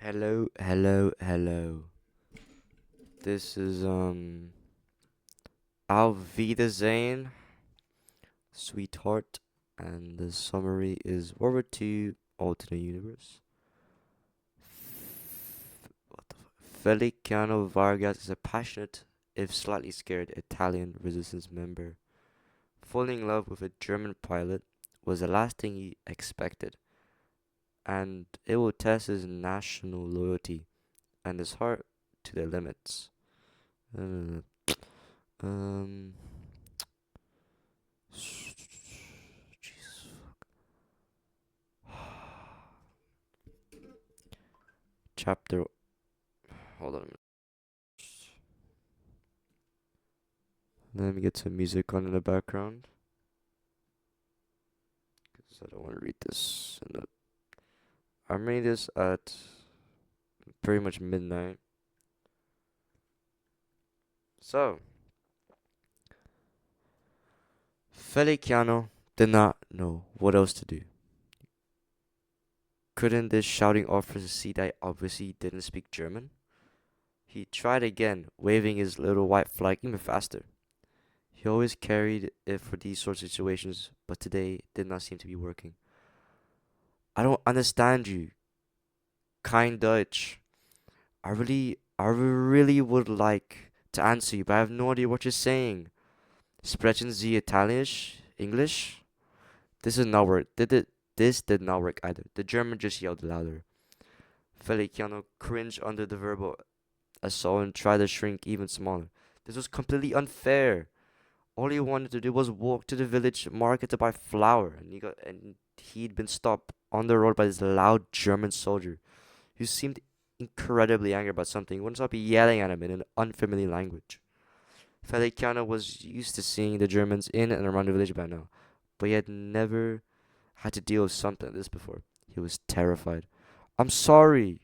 Hello, hello, hello. This is Auf Wiedersehen, sweetheart, and the summary is World War II alternate universe. Feliciano Vargas is a passionate, if slightly scared, Italian resistance member. Falling in love with a German pilot was the last thing he expected, and it will test his national loyalty and his heart to their limits. Uh, um, Jesus. Chapter. Hold on a minute. Let me get some music on in the background. Because I don't want to read this. I'm reading this at pretty much midnight. So, Feliciano did not know what else to do. Couldn't this shouting officer see that I obviously didn't speak German? He tried again, waving his little white flag even faster. He always carried it for these sorts of situations, but today it did not seem to be working. I don't understand you. Kind Dutch. I really would like to answer you, but I have no idea what you're saying. Sprechen Sie Italienisch? English? This did not work. This did not work either. The German just yelled louder. Feliciano cringed under the verbal assault and tried to shrink even smaller. This was completely unfair. All he wanted to do was walk to the village market to buy flour, and he'd been stopped on the road by this loud German soldier who seemed incredibly angry about something. He wouldn't stop yelling at him in an unfamiliar language. Feliciano was used to seeing the Germans in and around the village by now, but he had never had to deal with something like this before. He was terrified. I'm sorry,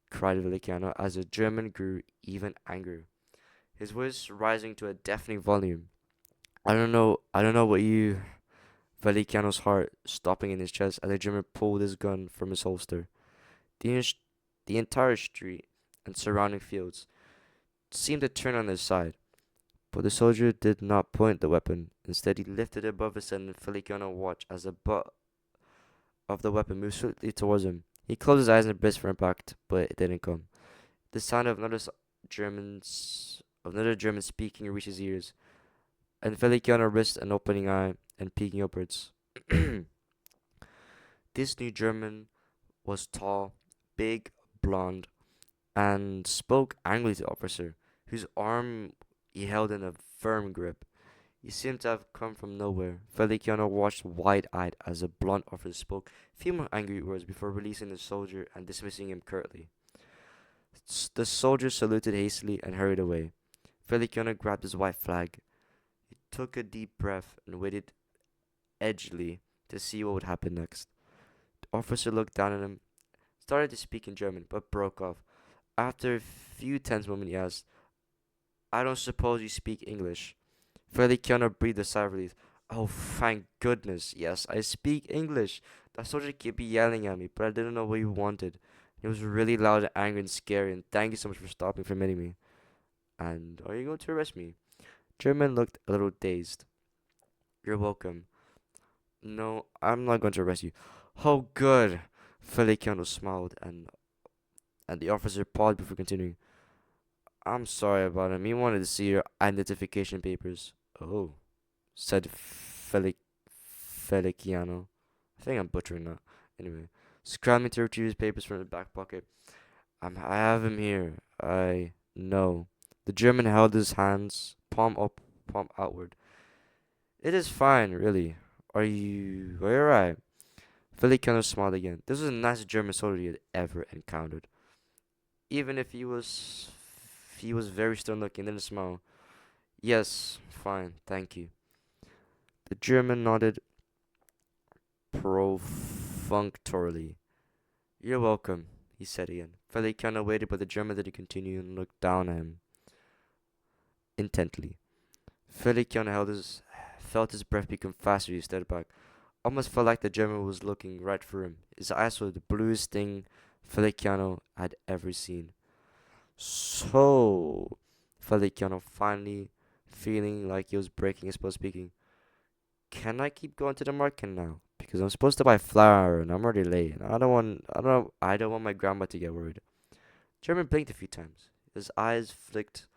cried Feliciano as the German grew even angrier, his voice rising to a deafening volume. I don't know what you. Feliciano's heart stopping in his chest as the German pulled his gun from his holster. The, the entire street and surrounding fields seemed to turn on his side, but the soldier did not point the weapon. Instead, he lifted it above his head and Feliciano watched as the butt of the weapon moved swiftly towards him. He closed his eyes and braced for impact, but it didn't come. The sound of another German speaking reached his ears, and Feliciano risked an opening eye and peeking upwards. This new German was tall, big, blond, and spoke angrily to the officer, whose arm he held in a firm grip. He seemed to have come from nowhere. Feliciano watched wide-eyed as the blond officer spoke few more angry words before releasing the soldier and dismissing him curtly. The soldier saluted hastily and hurried away. Feliciano grabbed his white flag. He took a deep breath and waited edgily to see what would happen next. The officer looked down at him, started to speak in German, but broke off. After a few tense moments, he asked, I don't suppose you speak English. Feliciano breathed a sigh of relief. Oh, thank goodness. Yes, I speak English. The soldier kept yelling at me, but I didn't know what he wanted. It was really loud and angry and scary, and thank you so much for stopping for hitting me. And are you going to arrest me? German looked a little dazed. You're welcome. No, I'm not going to arrest you. Oh, good. Feliciano smiled, and the officer paused before continuing. I'm sorry about him. He wanted to see your identification papers. Oh, said Feliciano. I think I'm butchering that. Anyway, scrambling to retrieve his papers from his back pocket. I have him here. I know. The German held his hands, palm up, palm outward. It is fine, really. Are you alright? Feliciano smiled again. This was the nicest German soldier he had ever encountered. Even if he was very stern looking, didn't smile. Yes, fine, thank you. The German nodded perfunctorily. You're welcome, he said again. Feliciano waited, but the German didn't continue and looked down at him intently. Feliciano felt his breath become faster as he stared back. Almost felt like the German was looking right through him. His eyes were the bluest thing Feliciano had ever seen. So, Feliciano finally feeling like he was breaking his spell speaking. Can I keep going to the market now? Because I'm supposed to buy flour and I'm already late. And I don't want my grandma to get worried. German blinked a few times. His eyes flicked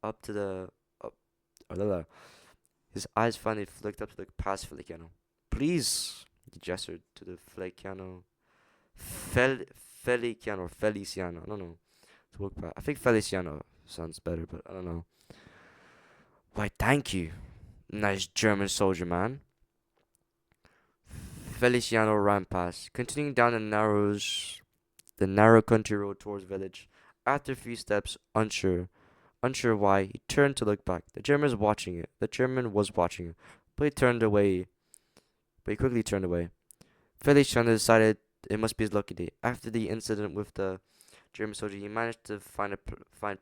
up to the up, his eyes finally flicked up to the past Feliciano. Please, he gestured to the Feliciano. Feliciano or Feliciano. I don't know. To look back. I think Feliciano sounds better, but I don't know. Why, thank you. Nice German soldier, man. Feliciano ran past, continuing down the narrow country road towards the village. After a few steps, unsure why, he turned to look back. The German was watching it, but he turned away. But he quickly turned away. Feliciano decided it must be his lucky day. After the incident with the German soldier, he managed to find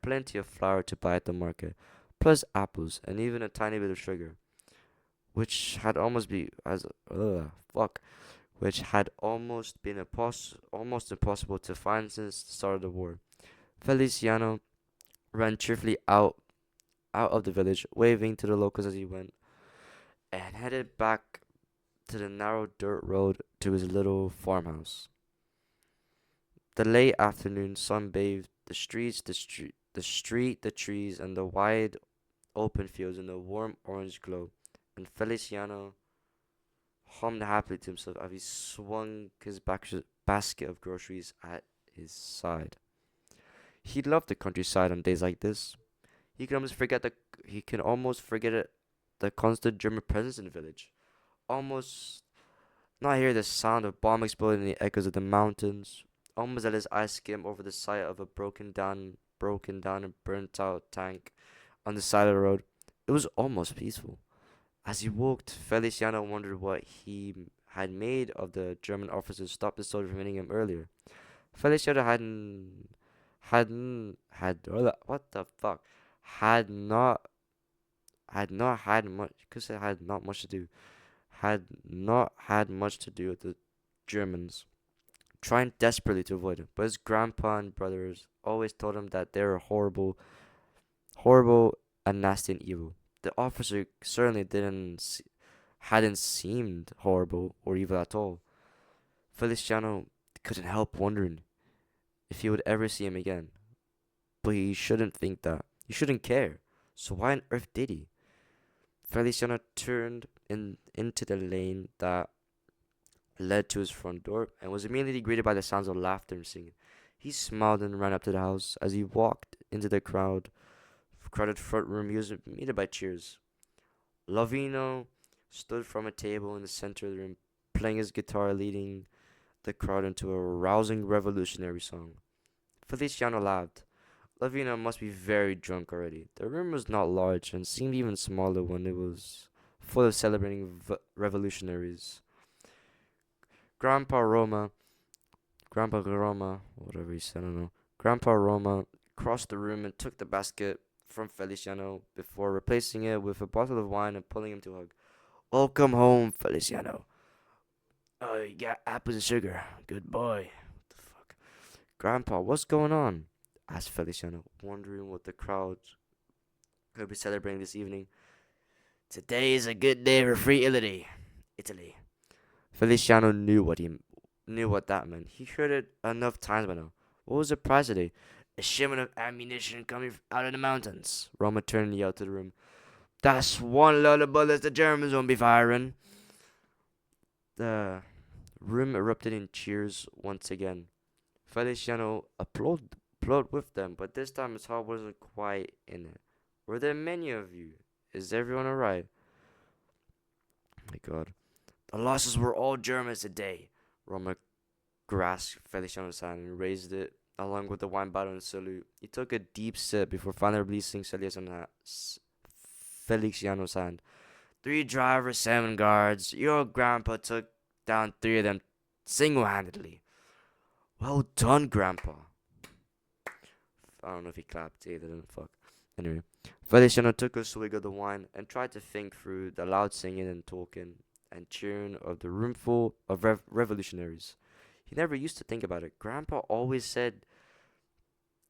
plenty of flour to buy at the market, plus apples and even a tiny bit of sugar, which had almost be as fuck, which had almost impossible to find since the start of the war. Feliciano ran cheerfully out of the village, waving to the locals as he went, and headed back to the narrow dirt road to his little farmhouse. The late afternoon sun bathed the trees, and the wide open fields in a warm orange glow, and Feliciano hummed happily to himself as he swung his basket of groceries at his side. He loved the countryside on days like this. He could almost forget the he can almost forget it, the constant German presence in the village. Almost not hear the sound of bomb exploding in the echoes of the mountains. Almost let his eyes skim over the site of a broken down and burnt out tank on the side of the road. It was almost peaceful. As he walked, Feliciano wondered what he had made of the German officers stopped the soldier from hitting him earlier. Feliciano what the fuck had not had much because it had not much to do had not had much to do with the Germans, trying desperately to avoid him. But his grandpa and brothers always told him that they were horrible and nasty and evil. The officer certainly hadn't seemed horrible or evil at all. Feliciano couldn't help wondering if he would ever see him again. But he shouldn't think that. He shouldn't care. So why on earth did he? Feliciano turned into the lane that led to his front door and was immediately greeted by the sounds of laughter and singing. He smiled and ran up to the house. As he walked into the crowded front room, he was greeted by cheers. Lavino stood from a table in the center of the room, playing his guitar, leading the crowd into a rousing revolutionary song. Feliciano laughed. Lavino must be very drunk already. The room was not large and seemed even smaller when it was full of celebrating revolutionaries. Grandpa Roma, Grandpa Roma, whatever he said, I don't know. Grandpa Roma crossed the room and took the basket from Feliciano before replacing it with a bottle of wine and pulling him to hug. Welcome home, Feliciano. Oh, you got apples and sugar. Good boy. What the fuck? Grandpa, what's going on? Asked Feliciano, wondering what the crowd could be celebrating this evening. Today is a good day for free Italy. Feliciano knew what that meant. He heard it enough times by now. What was the prize today? A shipment of ammunition coming out of the mountains. Roma turned and yelled to the room. That's one load of bullets the Germans won't be firing. The room erupted in cheers once again. Feliciano applauded with them, but this time his heart wasn't quite in it. Were there many of you? Is everyone alright? Oh my god. The losses were all Germans today. Roma grasped Feliciano's hand and raised it along with the wine bottle in salute. He took a deep sip before finally releasing Feliciano's hand. 3 drivers, 7 guards. Your grandpa took down 3 of them single-handedly. Well done, Grandpa. I don't know if he clapped either. Then fuck. Anyway, Feliciano took a swig of the wine and tried to think through the loud singing and talking and cheering of the roomful of revolutionaries. He never used to think about it. Grandpa always said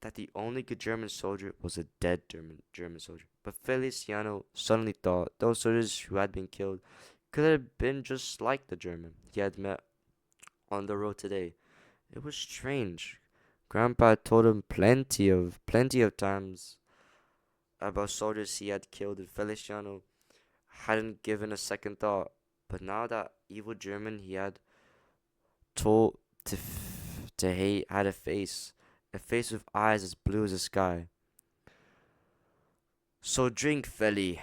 that the only good German soldier was a dead German soldier. But Feliciano suddenly thought those soldiers who had been killed could have been just like the German he had met on the road today. It was strange. Grandpa had told him plenty of times about soldiers he had killed, and Feliciano hadn't given a second thought. But now that evil German he had told to hate had a face with eyes as blue as the sky. So drink, Feli,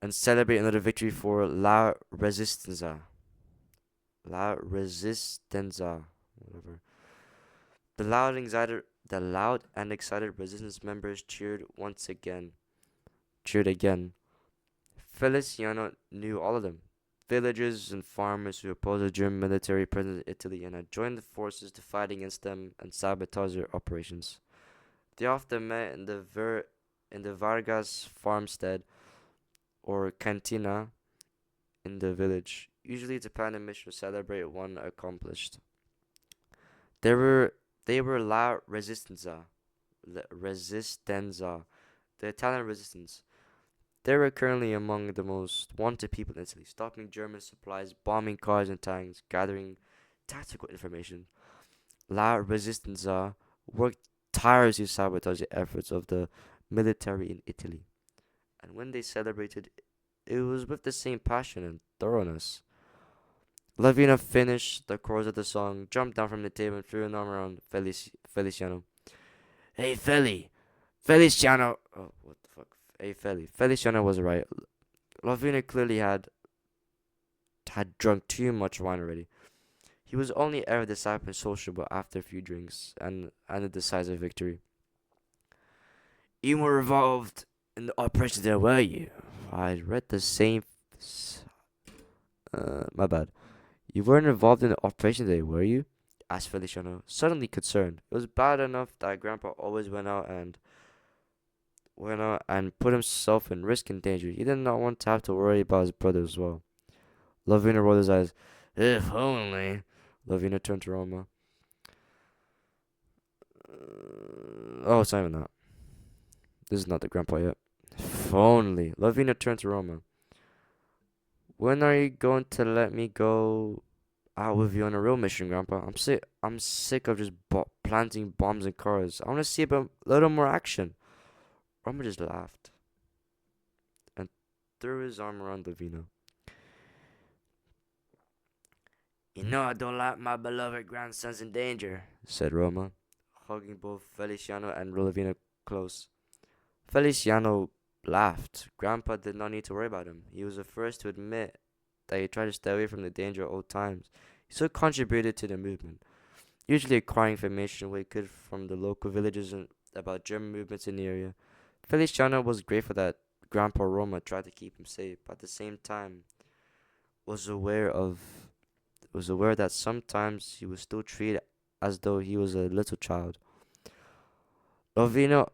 and celebrate another victory for La Resistenza. La Resistenza, whatever. The loud and excited resistance members cheered again. Feliciano knew all of them. Villagers and farmers who opposed the German military presence in Italy and had joined the forces to fight against them and sabotage their operations. They often met in the Vargas farmstead or cantina in the village, usually to plan a mission to celebrate one accomplished. They were La Resistenza, the Italian resistance. They were currently among the most wanted people in Italy, stopping German supplies, bombing cars and tanks, gathering tactical information. La Resistenza worked tirelessly to sabotage the efforts of the military in Italy, and when they celebrated, it was with the same passion and thoroughness. Lavina finished the chorus of the song, jumped down from the table, and threw an arm around Feliciano. Hey, Feliciano! Oh, what the fuck? Hey, Feliciano was right. Lavina clearly had drunk too much wine already. He was only ever decisive and sociable after a few drinks and a decisive victory. You were involved in the operation there, were you? I read the same. My bad. You weren't involved in the operation today, were you? Asked Feliciano, suddenly concerned. It was bad enough that Grandpa always went out and put himself in risk and danger. He did not want to have to worry about his brother as well. Lavina rolled his eyes. If only. Lavina turned to Roma. Oh, it's not even that. This is not the grandpa yet. If only. Lavina turned to Roma. When are you going to let me go out with you on a real mission, Grandpa? I'm sick of just planting bombs in cars. I want to see a little more action. Roma just laughed and threw his arm around Lavina. You know I don't like my beloved grandsons in danger, said Roma, hugging both Feliciano and Lavina close. Feliciano laughed. Grandpa did not need to worry about him. He was the first to admit that he tried to stay away from the danger at all times. He still contributed to the movement, usually acquiring information where he could from the local villages and about German movements in the area. Feliciano was grateful that Grandpa Roma tried to keep him safe, but at the same time was aware of was aware that sometimes he was still treated as though he was a little child. Lovino,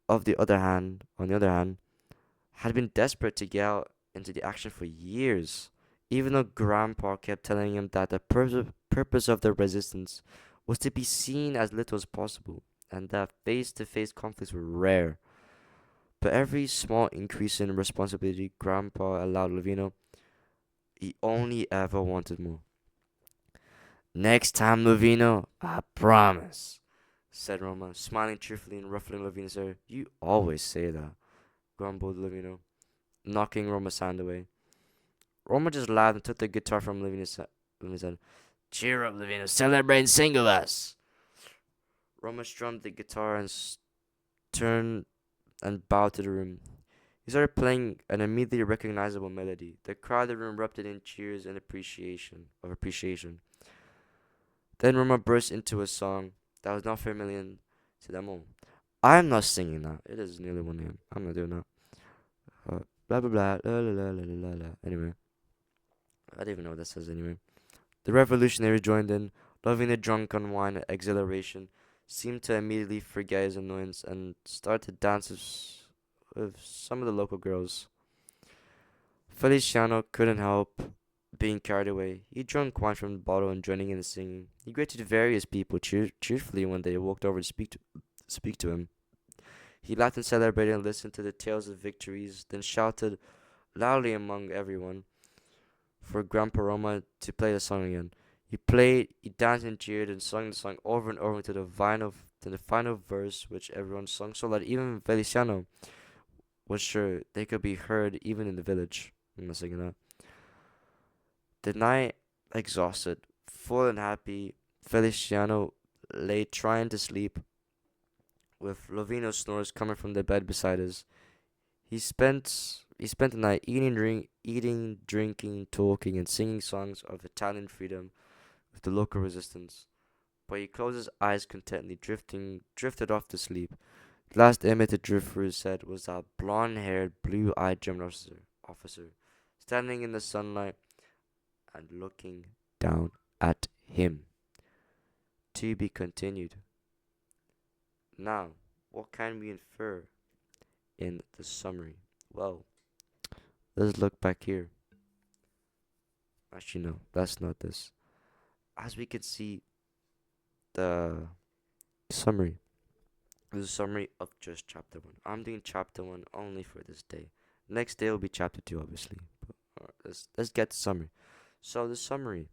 on the other hand, had been desperate to get out into the action for years, even though Grandpa kept telling him that the purpose of the resistance was to be seen as little as possible, and that face-to-face conflicts were rare. But every small increase in responsibility Grandpa allowed Lovino, he only ever wanted more. Next time, Lovino, I promise, said Roma, smiling cheerfully and ruffling Lavina's hair. You always say that, grumbled Lavino, knocking Roma's hand away. Roma just laughed and took the guitar from Lavina's hand. Cheer up, Lavino. Celebrate and sing with us. Roma strummed the guitar and turned and bowed to the room. He started playing an immediately recognizable melody. The crowd in the room erupted in cheers and appreciation. Then Roma burst into a song that was not familiar to them all. I'm not singing that. It is nearly 1 a.m. I'm not doing that. Blah blah blah. La la la la la la. Anyway, I don't even know what that says anyway. The revolutionary joined in, loving the drunken wine and exhilaration, seemed to immediately forget his annoyance and started to dance with some of the local girls. Feliciano couldn't help being carried away. He drank wine from the bottle and joining in the singing. He greeted various people cheerfully when they walked over to speak to him. He laughed and celebrated and listened to the tales of victories, then shouted loudly among everyone for Grandpa Roma to play the song again. He played, he danced and cheered and sung the song over and over to the final verse, which everyone sung so that even Feliciano was sure they could be heard even in the village. I'm not singing that. The night, exhausted, full and happy, Feliciano lay trying to sleep with Lovino's snores coming from the bed beside us. He spent the night eating, drinking, talking, and singing songs of Italian freedom with the local resistance. But he closed his eyes contentedly, drifted off to sleep. The last image to drift through his head was that blonde-haired, blue-eyed German officer, standing in the sunlight and looking down at him. To be continued. Now, what can we infer in the summary? Well, let's look back here. Actually, no, that's not this. As we can see, the summary. This is a summary of just chapter 1. I'm doing chapter 1 only for this day. Next day will be chapter 2, obviously. But, let's get the summary. So, the summary.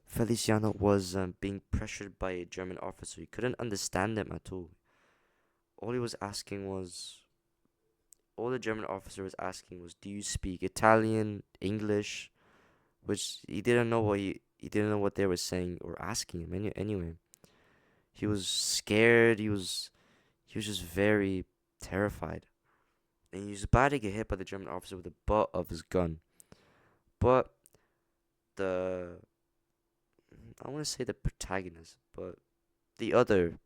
Feliciano was being pressured by a German officer. He couldn't understand him at all. All he was asking was all the German officer was asking was, "Do you speak Italian, English?" Which he didn't know what they were saying or asking him. Anyway, he was scared. He was just very terrified, and he was about to get hit by the German officer with the butt of his gun. But the I want to say the protagonist, but the other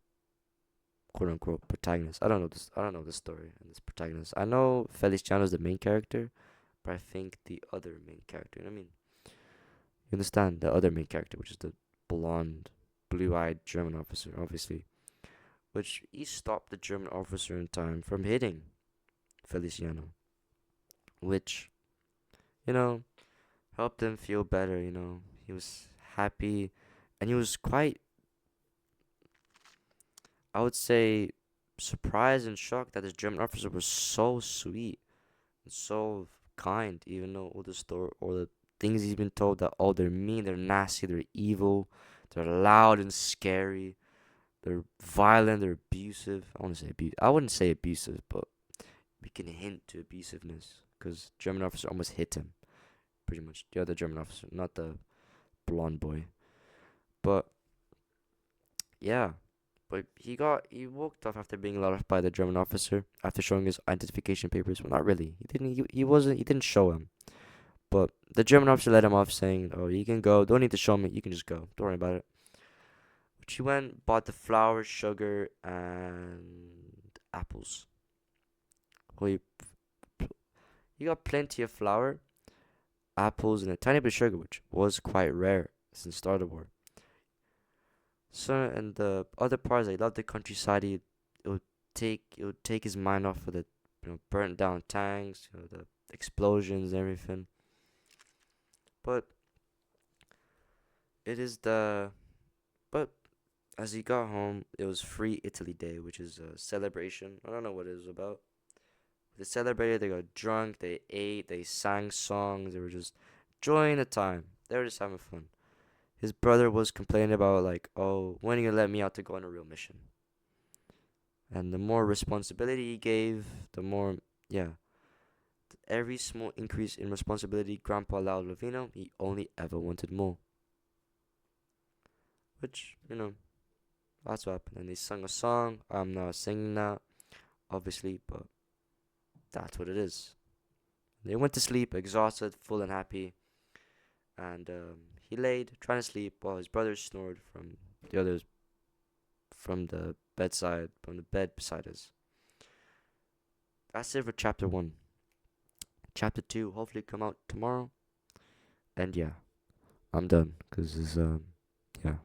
quote unquote protagonist. I don't know this. I don't know the story and this protagonist. I know Feliciano is the main character, but I think the other main character. You know what I mean? You understand the other main character, which is the blonde, blue-eyed German officer, obviously, which he stopped the German officer in time from hitting Feliciano, which you know helped him feel better. He was happy, and he was quite, I would say, surprised and shocked that this German officer was so sweet and so kind, even though all the things he's been told that they're mean, they're nasty, they're evil, they're loud and scary, they're violent, they're abusive. I wouldn't say abusive, but we can hint to abusiveness because German officer almost hit him, pretty much. The other German officer, not the blonde boy, but yeah. But he walked off after being let off by the German officer after showing his identification papers. Well, not really. He didn't show him. But the German officer let him off, saying, "Oh, you can go. Don't need to show me. You can just go. Don't worry about it." But he went, bought the flour, sugar, and apples. Well, he got plenty of flour, apples, and a tiny bit of sugar, which was quite rare since the start of the war. So, and the other parts, I love the countryside. It would take his mind off of the burnt down tanks, the explosions and everything. But it is the but as he got home, it was Free Italy Day, which is a celebration. I don't know what it was about. They celebrated. They got drunk. They ate. They sang songs. They were just enjoying the time. They were just having fun. His brother was complaining about, like, "Oh, when are you gonna let me out to go on a real mission?" And the more responsibility he gave, the more, yeah. Every small increase in responsibility Grandpa allowed Lovino, he only ever wanted more. Which, that's what happened. And they sung a song. I'm not singing that, obviously, but that's what it is. They went to sleep, exhausted, full and happy. And he laid, trying to sleep, while his brother snored the others from the bed beside us. That's it for chapter 1. Chapter 2 hopefully come out tomorrow. And yeah, I'm done, cause it's yeah.